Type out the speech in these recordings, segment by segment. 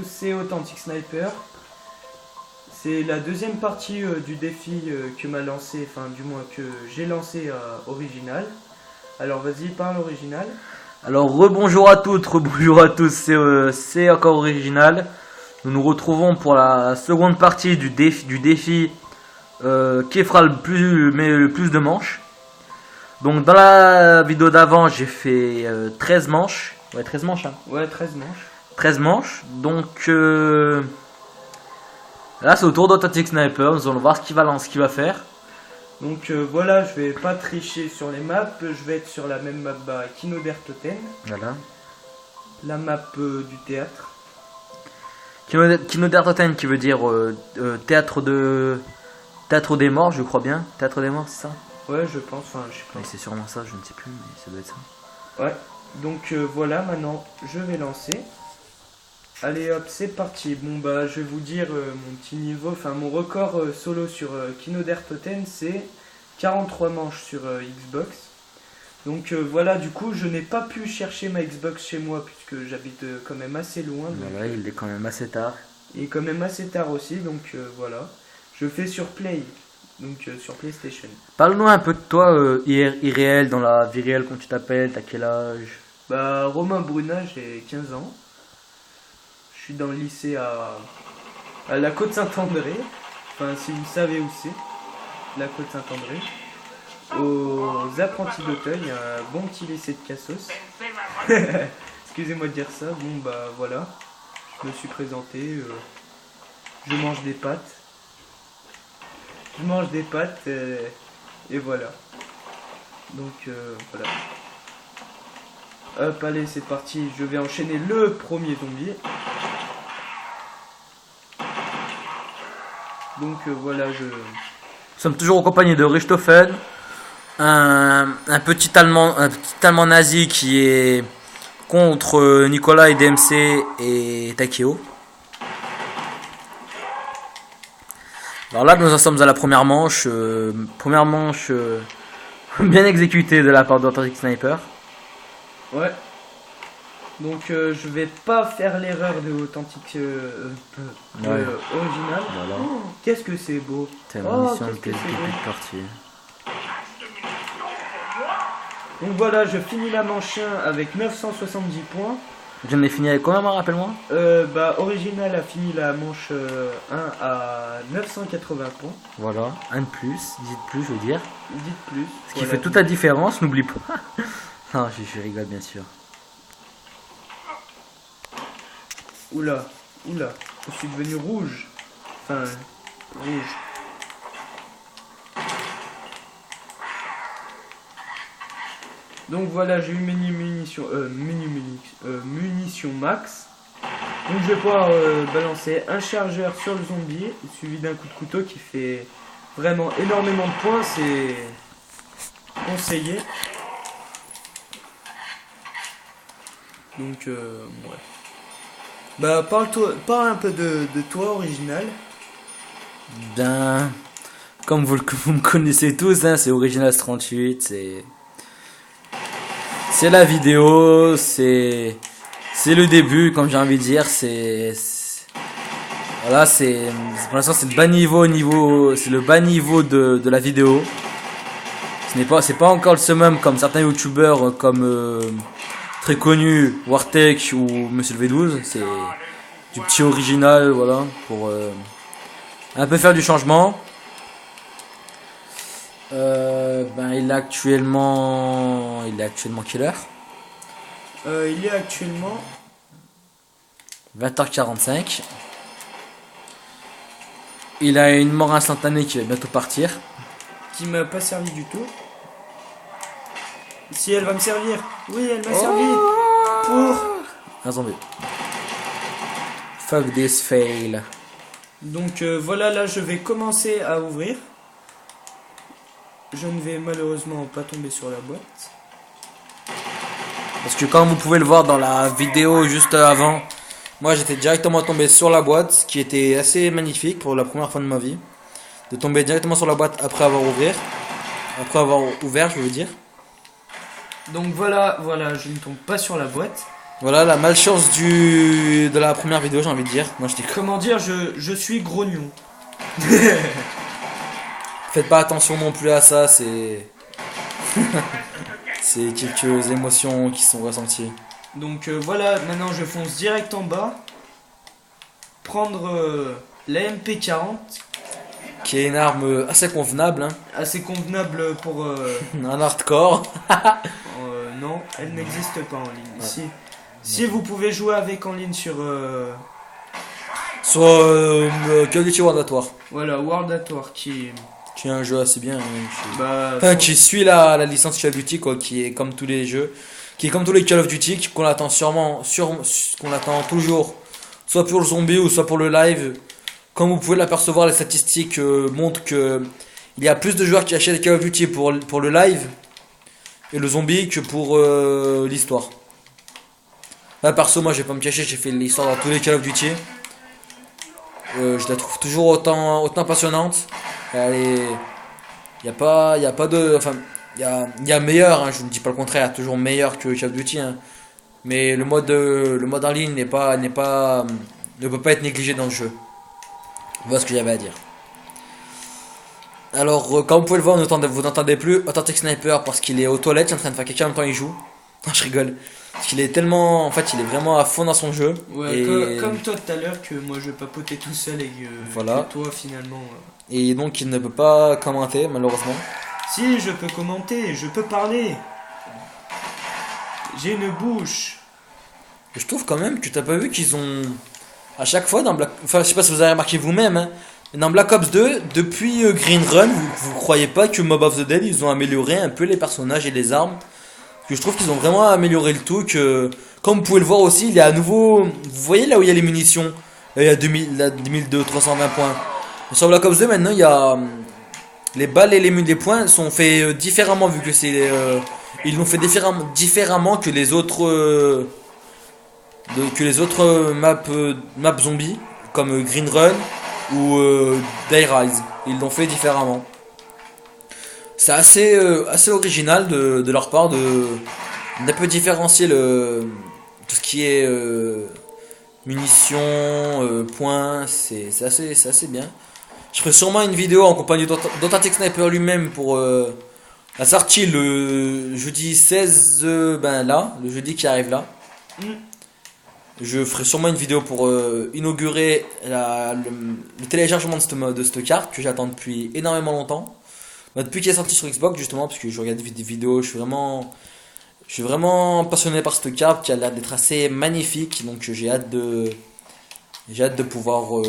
C'est Authentic Sniper. C'est la deuxième partie du défi que m'a lancé, enfin du moins que j'ai lancé à Original. Alors vas-y, parle Original. Alors rebonjour à toutes, rebonjour à tous, c'est encore Original. Nous nous retrouvons pour la seconde partie du défi qui fera le plus de manches. Donc dans la vidéo d'avant j'ai fait 13 manches. Ouais, 13 manches hein. Ouais, 13 manches. 13 manches. Donc là c'est au tour d'Authentic Sniper, nous allons voir ce qu'il va faire. Donc voilà, je vais pas tricher sur les maps, je vais être sur la même map Kino der Toten. Voilà. La map du théâtre. Kino der Toten qui veut dire théâtre des morts, je crois bien. Théâtre des morts, c'est ça? Ouais, je pense, enfin je sais pas. Oui, c'est sûrement ça, je ne sais plus, mais ça doit être ça. Ouais, donc voilà, maintenant je vais lancer. Allez hop, c'est parti. Bon bah je vais vous dire mon petit niveau, enfin mon record solo sur Kino der Toten, c'est 43 manches sur Xbox. Donc voilà, du coup je n'ai pas pu chercher ma Xbox chez moi puisque j'habite quand même assez loin. Donc, Voilà, il est quand même assez tard. et quand même assez tard aussi, donc voilà. Je fais sur Play, donc sur PlayStation. Parle-nous un peu de toi, irréel, dans la vie réelle, quand tu t'appelles, t'as quel âge? Bah Romain Bruna, j'ai 15 ans. Je suis dans le lycée à la Côte-Saint-André. Enfin, si vous savez où c'est, la Côte-Saint-André. Aux Apprentis d'Auteuil, un bon petit lycée de Cassos. Excusez-moi de dire ça. Bon, bah voilà. Je me suis présenté. Je mange des pâtes. Je mange des pâtes et voilà. Donc, voilà. Hop, allez, c'est parti. Je vais enchaîner le premier zombie. Donc voilà, Nous sommes toujours en compagnie de Richthofen, un petit Allemand nazi qui est contre Nicolas et DMC et Takeo. Alors là, nous en sommes à la première manche. Bien exécutée de la part d'Authentic Sniper. Ouais. Donc je vais pas faire l'erreur de Authentic Ouais. Original. Voilà. Oh, qu'est-ce que c'est beau. C'est une Oh, mission de qu'est-ce que c'est beau. partie. Donc voilà, je finis la manche 1 avec 970 points. J'en ai fini avec combien, rappelle-moi? Bah Original a fini la manche 1 à 980 points. Voilà, un de plus, 10 de plus, je veux dire. Dites plus. Ce qui Voilà. fait toute la différence, n'oublie pas. Non, je rigole bien sûr. Oula, oula, je suis devenu rouge. Enfin, rouge. Donc voilà, j'ai eu mes munitions max. Donc je vais pouvoir balancer un chargeur sur le zombie, suivi d'un coup de couteau qui fait vraiment énormément de points, c'est conseillé. Donc ouais. Bah parle un peu de toi Original. Ben, comme vous me connaissez tous, hein, c'est Original 38, c'est la vidéo, c'est le début, comme j'ai envie de dire, voilà, pour l'instant c'est le bas niveau, c'est le bas niveau de la vidéo. C'est pas encore le summum comme certains youtubeurs comme très connus, Wartech ou Monsieur le V12, c'est du petit Original, voilà, pour un peu faire du changement. Ben il est actuellement quelle heure? Il est actuellement 20h45. Il a une mort instantanée qui va bientôt partir. qui m'a pas servi du tout. Si elle va me servir. Oui, elle m'a servi pour. Un zombie. Fuck this fail. Donc voilà, là je vais commencer à ouvrir. Je ne vais malheureusement pas tomber sur la boîte. Parce que comme vous pouvez le voir dans la vidéo juste avant, moi j'étais directement tombé sur la boîte, ce qui était assez magnifique pour la première fois de ma vie. De tomber directement sur la boîte après avoir ouvert, je veux dire. Donc voilà, je ne tombe pas sur la boîte. Voilà la malchance de la première vidéo, j'ai envie de dire. Non, je dis Comment dire, je suis grognon. faites pas attention non plus à ça, c'est. C'est quelques émotions qui sont ressenties. Donc voilà, maintenant je fonce direct en bas. Prendre la MP40. Qui est une arme assez convenable, hein. Assez convenable pour... Un hardcore. non, elle n'existe pas en ligne. Ouais. Si vous pouvez jouer avec en ligne sur... Sur Call of Duty World at War. Voilà, World at War qui Qui est un jeu assez bien. bah, Qui suit la licence Call of Duty, quoi, qui est comme tous les jeux. Qui est comme tous les Call of Duty, qu'on attend qu'on attend toujours. Soit pour le zombie ou soit pour le live. Comme vous pouvez l'apercevoir, les statistiques montrent que il y a plus de joueurs qui achètent Call of Duty pour le live et le zombie que pour l'histoire. Là, perso, moi, je vais pas me cacher, j'ai fait l'histoire dans tous les Call of Duty. Je la trouve toujours autant passionnante. Il y a pas de, enfin, il y a meilleur, hein, je ne dis pas le contraire, toujours meilleur que Call of Duty, hein. Mais le mode en ligne ne peut pas être négligé dans le jeu. Voilà ce que j'avais à dire. Alors, comme vous pouvez le voir, vous n'entendez plus Authentic Sniper parce qu'il est aux toilettes, il est en train de faire quelque chose en même temps il joue. Non, je rigole. Parce qu'il est tellement. En fait, il est vraiment à fond dans son jeu. Ouais, et... comme toi tout à l'heure, que moi je papotais tout seul et que, voilà. que toi finalement. Et donc, il ne peut pas commenter, malheureusement. Si, je peux commenter, je peux parler. J'ai une bouche. Et je trouve quand même que t'as pas vu qu'ils ont. À chaque fois dans Black. Enfin, je sais pas si vous avez remarqué vous-même, hein. Mais dans Black Ops 2, depuis Green Run, vous croyez pas que Mob of the Dead, ils ont amélioré un peu les personnages et les armes? Que je trouve qu'ils ont vraiment amélioré le tout. Que, comme vous pouvez le voir aussi, il y a à nouveau. Vous voyez là où il y a les munitions? Là, il y a 2320 points. Mais sur Black Ops 2, maintenant, il y a. Les balles et les points sont faits différemment, vu que c'est. Ils l'ont fait différemment que les autres. Maps zombies, comme Green Run ou Day Rise. Ils l'ont fait différemment. C'est assez original de leur part d'un peu différencier tout ce qui est munitions, points. C'est assez bien. Je ferai sûrement une vidéo en compagnie d'Authentic Sniper lui-même pour la sortie le jeudi 16, le jeudi qui arrive là. Je ferai sûrement une vidéo pour inaugurer le téléchargement de cette carte que j'attends depuis énormément longtemps. Depuis qu'elle est sortie sur Xbox, justement, parce que je regarde des vidéos, je suis vraiment passionné par cette carte qui a l'air d'être assez magnifique. Donc j'ai hâte de pouvoir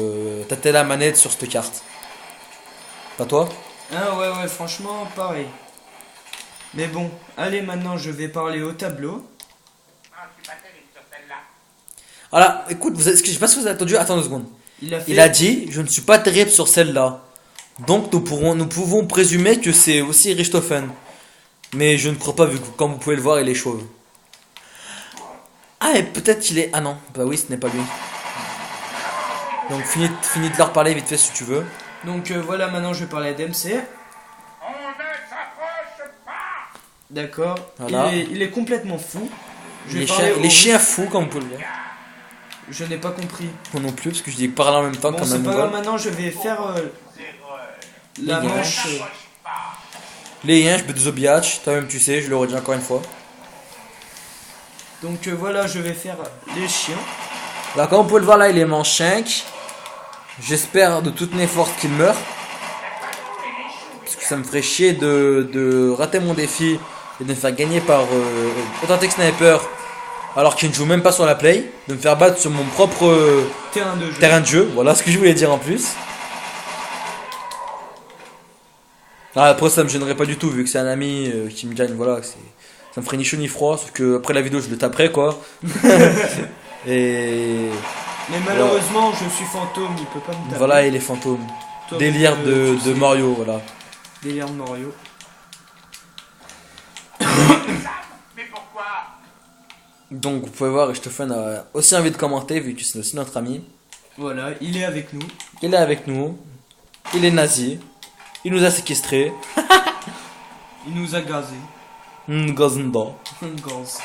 tâter la manette sur cette carte. Pas toi? Ah ouais, franchement, pareil. Mais bon, allez, maintenant je vais parler au tableau. Voilà, écoute, je sais pas si vous avez entendu, attends 2 secondes. Il a dit, je ne suis pas terrible sur celle-là. Donc nous pouvons présumer que c'est aussi Richthofen. Mais je ne crois pas, vu que comme vous pouvez le voir, il est chauve. Ah, et peut-être qu'il est... Ah non, bah oui, ce n'est pas lui. Donc finis de leur parler vite fait si tu veux. Donc voilà, maintenant je vais parler à DMC. On ne s'approche pas. D'accord. Voilà. Il est complètement fou. Les chiens fous, comme vous pouvez le voir. Je n'ai pas compris. Moi non plus, parce que je dis parler en même temps Bon, comme un c'est pas grave, mongol. maintenant je vais faire la Les manche. Les yinches, Bedzobbiatch, toi-même tu sais, je le redis encore une fois. Donc voilà, je vais faire les chiens. Alors comme vous pouvez le voir là, il est manche 5. J'espère de toutes mes forces qu'il meurt. Parce que ça me ferait chier de rater mon défi et de me faire gagner par Authentic Sniper alors qu'il ne joue même pas sur la play. De me faire battre sur mon propre terrain de jeu. Voilà ce que je voulais dire en plus. Ah, après ça me gênerait pas du tout vu que c'est un ami qui me gagne. Voilà, ça me ferait ni chaud ni froid. Sauf que après la vidéo je le taperai quoi. Et... Mais malheureusement, je suis fantôme, il peut pas me taper. Voilà, il est fantôme. Toi, Délire de Mario, voilà. Délire de Mario. Mais pourquoi? Donc vous pouvez voir, Richthofen a aussi envie de commenter vu que c'est aussi notre ami. Voilà, il est avec nous. Il est avec nous. Il est nazi. Il nous a séquestrés. Il nous a gazé. Gazenda. Gaz.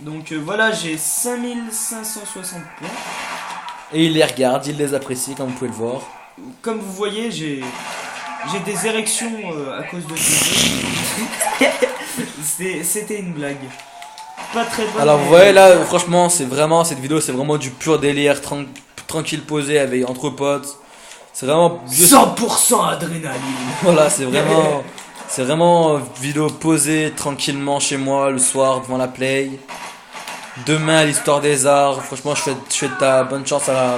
Donc voilà, j'ai 5560 points. Et il les regarde, il les apprécie, comme vous pouvez le voir. Comme vous voyez, j'ai des érections à cause de ce jeu. C'était une blague. Pas très bonne. Alors vous voyez là, franchement, c'est vraiment, cette vidéo, c'est vraiment du pur délire, tranquille posé avec entre potes. C'est vraiment juste... 100% adrénaline. Voilà, c'est vraiment vidéo posée tranquillement chez moi le soir devant la play. Demain à l'histoire des arts, franchement je souhaite ta bonne chance à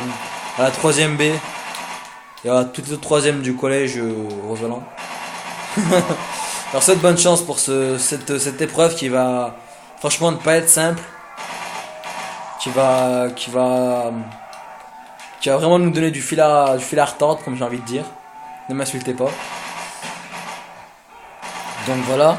la 3ème B et à toutes les autres 3ème du collège Roseland. Alors cette bonne chance pour cette épreuve qui va franchement ne pas être simple, qui va vraiment nous donner du fil à retordre, comme j'ai envie de dire. Ne m'insultez pas. Donc voilà.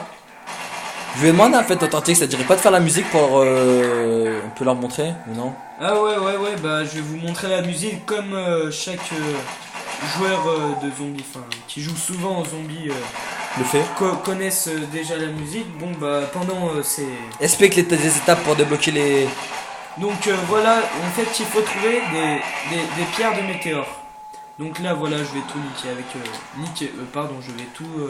Je lui ai demandé en fait Authentique, ça dirait pas de faire la musique pour on peut leur montrer ou non? Ah ouais, bah je vais vous montrer la musique comme chaque joueur de zombies, enfin qui joue souvent aux zombies Le fait. Connaissent déjà la musique. Bon bah pendant ces... Explique les étapes pour débloquer les... Donc voilà, en fait il faut trouver des pierres de météores. Donc là voilà, je vais tout niquer avec... je vais tout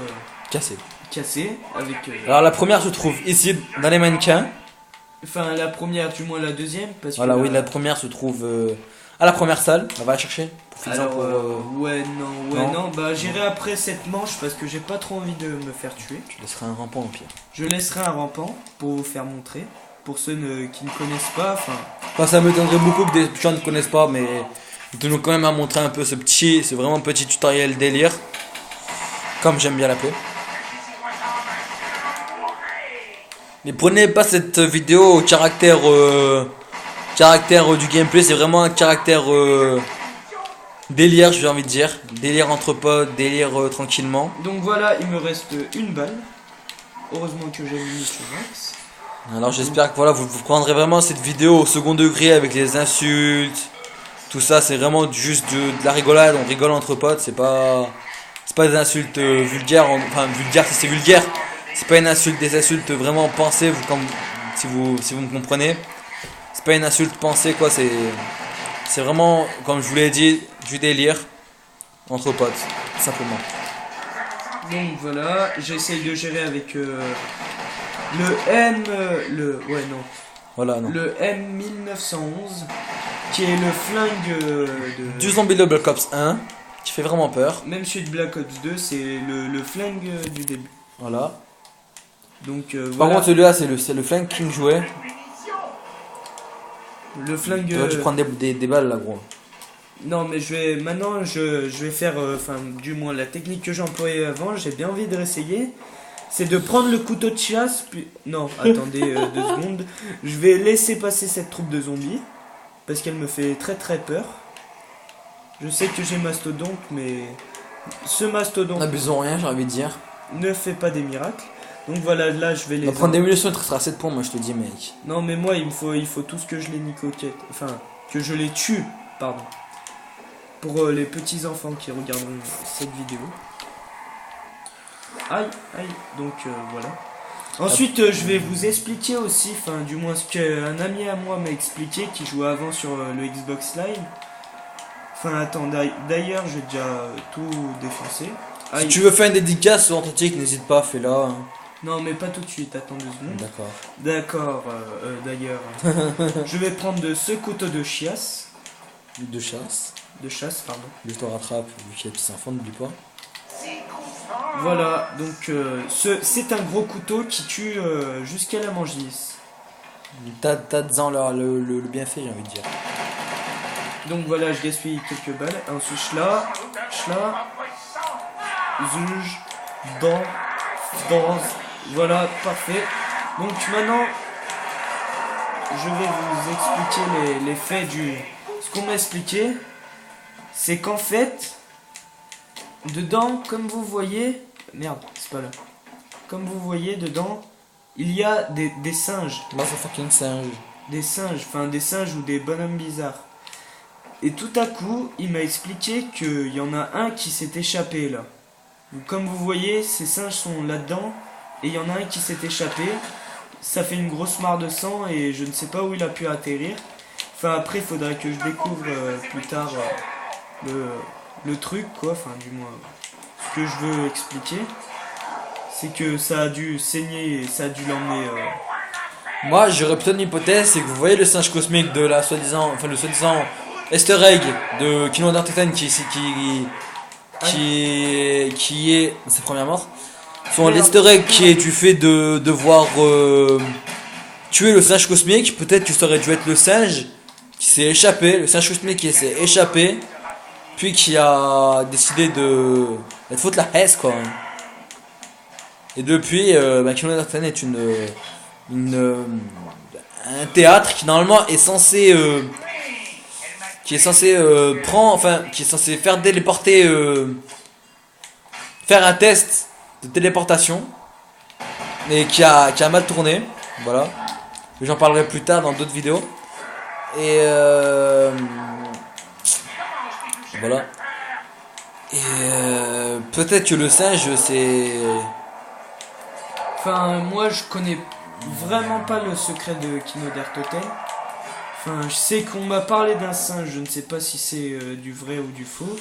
casser avec... Alors la première se trouve ici dans les mannequins. Enfin la première, du moins la deuxième. Parce Voilà, que oui, la première se trouve à la première salle. On va la chercher. Alors, non, bah j'irai après cette manche parce que j'ai pas trop envie de me faire tuer. Tu laisseras un rampant au pire. Je laisserai un rampant pour vous faire montrer. Pour ceux qui ne connaissent pas, Enfin, ça m'étonnerait beaucoup que des gens ne connaissent pas, mais nous tenons quand même à montrer un peu ce vraiment petit tutoriel délire. Comme j'aime bien l'appeler. Mais prenez pas cette vidéo au caractère du gameplay, c'est vraiment un caractère délire, j'ai envie de dire. Délire entre potes, délire tranquillement. Donc voilà, il me reste une balle. Heureusement que j'ai mis sur Max. Alors j'espère que voilà, vous prendrez vraiment cette vidéo au second degré avec les insultes. Tout ça, c'est vraiment juste de la rigolade, on rigole entre potes, c'est pas des insultes vulgaires, enfin vulgaires si c'est vulgaire. C'est pas une insulte, des insultes vraiment pensées, si vous me comprenez. C'est pas une insulte pensée quoi, c'est vraiment, comme je vous l'ai dit, du délire entre potes, tout simplement. Donc voilà, j'essaye de gérer avec Voilà, non. le M1911 qui est le flingue Du zombie de Black Ops 1 qui fait vraiment peur. Même celui de Black Ops 2, c'est le flingue du début. Voilà. Donc Par voilà. contre celui-là c'est le flingue King jouait. Le flingue. Tu vas prendre des balles là gros. Non mais maintenant je vais faire du moins la technique que j'employais avant, j'ai bien envie de réessayer. C'est de prendre le couteau de chasse puis non, attendez 2 secondes. Je vais laisser passer cette troupe de zombies parce qu'elle me fait très très peur. Je sais que j'ai mastodonte mais ce mastodonte N'abusons rien, j'ai envie de dire. ne fait pas des miracles. Donc voilà, là je vais les... On va prendre des munitions, il te restera 7 points, moi je te dis, mec. Non mais moi il faut tous que je les nicoquette. Enfin, que je les tue, pardon. Pour les petits enfants qui regarderont cette vidéo. Aïe, donc voilà. Ensuite je vais vous expliquer aussi, enfin du moins ce qu'un ami à moi m'a expliqué qui jouait avant sur le Xbox Live. Enfin attends, d'ailleurs j'ai déjà tout défoncé. Aïe. Si tu veux faire une dédicace sur Authentique, n'hésite pas, fais-la. Hein. Non mais pas tout de suite, attends 2 secondes. D'accord. D'accord, d'ailleurs, je vais prendre ce couteau de chiasse. De chasse. De chasse, pardon. Je te rattrape, vu qu'il y a des petits enfants, n'oublie pas. Voilà, donc c'est un gros couteau qui tue jusqu'à la mangisse. T'as-en le bienfait, j'ai envie de dire. Donc voilà, je gaspille quelques balles. Ensuite, schla, zuge, dans, voilà, parfait. Donc maintenant, je vais vous expliquer les faits du... Ce qu'on m'a expliqué, c'est qu'en fait, dedans, comme vous voyez... Merde, c'est pas là. Comme vous voyez, dedans, il y a des singes. Motherfucking singe. Des singes ou des bonhommes bizarres. Et tout à coup, il m'a expliqué qu'il y en a un qui s'est échappé là. Donc, comme vous voyez, ces singes sont là-dedans. Et il y en a un qui s'est échappé. ça fait une grosse mare de sang et je ne sais pas où il a pu atterrir. Enfin après il faudrait que je découvre plus tard le truc quoi, enfin du moins ce que je veux expliquer. C'est que ça a dû saigner et ça a dû l'emmener... Moi, j'aurais plutôt une hypothèse, c'est que vous voyez le singe cosmique de la soi-disant, enfin le soi-disant Easter egg de Kino Dark qui est sa première mort. Son l'Easter egg qui est du fait de devoir tuer le singe cosmique. Peut-être que ça aurait dû être le singe qui s'est échappé, le singe cosmique qui s'est échappé, puis qui a décidé de foutre la hesse quoi. Et depuis, Kino Dark est un théâtre qui normalement est censé qui est censé faire téléporter faire un test de téléportation et qui a mal tourné, voilà, j'en parlerai plus tard dans d'autres vidéos et voilà, et peut-être que le singe c'est... Enfin moi je connais vraiment pas le secret de Kino Dark Hotel. Enfin, je sais qu'on m'a parlé d'un singe, je ne sais pas si c'est du vrai ou du faux.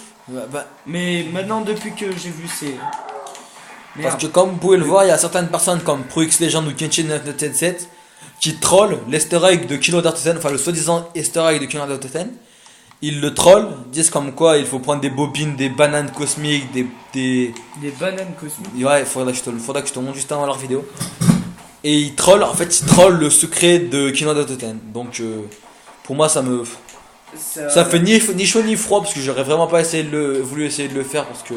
Mais maintenant, depuis que j'ai vu, c'est... Parce que comme vous pouvez le voir, il y a certaines personnes comme ProX Legend ou Kenshin 977 qui trollent l'Easter egg de Kino Dark Hotel, enfin le soi-disant Easter egg de Kino Dark Hotel. Ils le trollent, disent comme quoi il faut prendre des bobines, des bananes cosmiques, des bananes cosmiques. Ouais, faudra que je te montre juste avant leur vidéo. Et ils trollent le secret de Kino Dark Hotel. Donc pour moi ça fait ni chaud ni froid parce que j'aurais vraiment pas voulu essayer de le faire parce que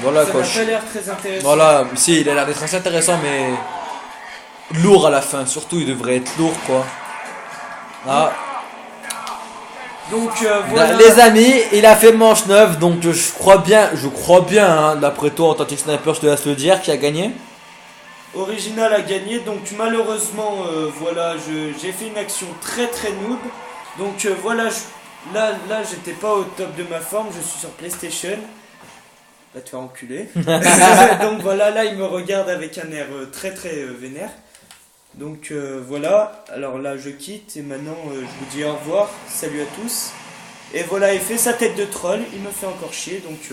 voilà ça quoi. Ça n'a pas l'air très intéressant. Voilà, si il a l'air d'être assez intéressant mais lourd à la fin, surtout il devrait être lourd quoi. Ah. Donc voilà. Les amis, il a fait manche 9 donc je crois bien hein, d'après toi en tant que sniper je te laisse le dire qui a gagné. Original a gagné, donc malheureusement, voilà, j'ai fait une action très noob. Donc voilà, là j'étais pas au top de ma forme, je suis sur PlayStation. Va te faire enculer. Donc voilà, là il me regarde avec un air très vénère. Donc voilà, alors là je quitte et maintenant je vous dis au revoir, salut à tous. Et voilà, il fait sa tête de troll, il me fait encore chier, donc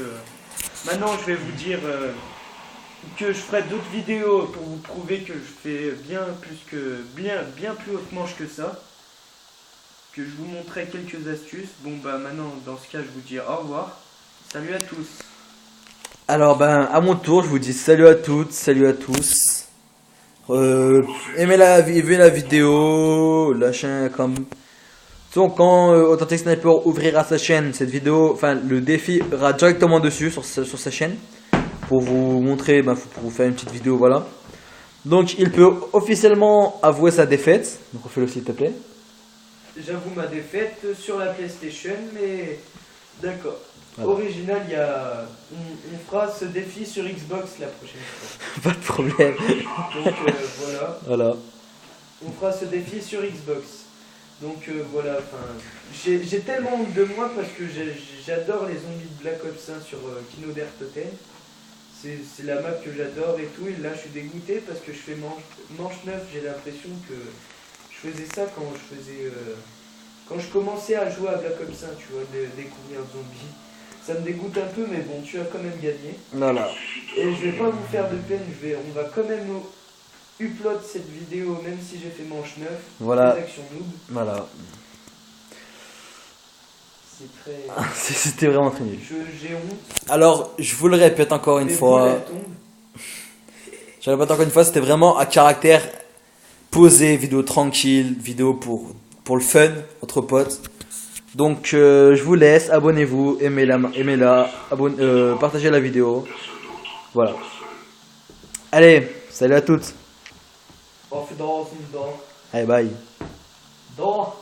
maintenant je vais vous dire... que je ferai d'autres vidéos pour vous prouver que je fais bien plus haute manche que ça, que je vous montrerai quelques astuces. Bon bah maintenant dans ce cas je vous dis au revoir, salut à tous. Alors à mon tour je vous dis salut à toutes, salut à tous, aimez la vidéo, lâchez un comme. Donc quand Authentic Sniper ouvrira sa chaîne, cette vidéo, enfin le défi ira directement dessus sur sa chaîne. Pour vous montrer, pour vous faire une petite vidéo, voilà. Donc il peut officiellement avouer sa défaite. Donc refais-le s'il te plaît. J'avoue ma défaite sur la PlayStation, mais d'accord. Voilà. Original, il y a... on fera ce défi sur Xbox la prochaine fois. Pas de problème. Donc voilà. On fera ce défi sur Xbox. Donc voilà, j'ai tellement honte de moi parce que j'adore les zombies de Black Ops 1 sur Kino Dark Hotel. C'est la map que j'adore et tout, et là je suis dégoûté parce que je fais manche 9, j'ai l'impression que je faisais ça quand je commençais à jouer à Black Ops 1, tu vois, découvrir Zombie. Ça me dégoûte un peu, mais bon, tu as quand même gagné. Voilà. Et je vais pas vous faire de peine, on va quand même upload cette vidéo, même si j'ai fait manche 9. Voilà. Les actions noob. Voilà. C'était vraiment très nul. J'ai honte. Alors, je vous le répète encore une fois. C'était vraiment à caractère posé, vidéo tranquille, vidéo pour le fun, entre potes. Donc, je vous laisse, abonnez-vous, aimez-la, partagez la vidéo. Voilà. Allez, salut à toutes. Auf Wiedersehen. Allez, bye. Da.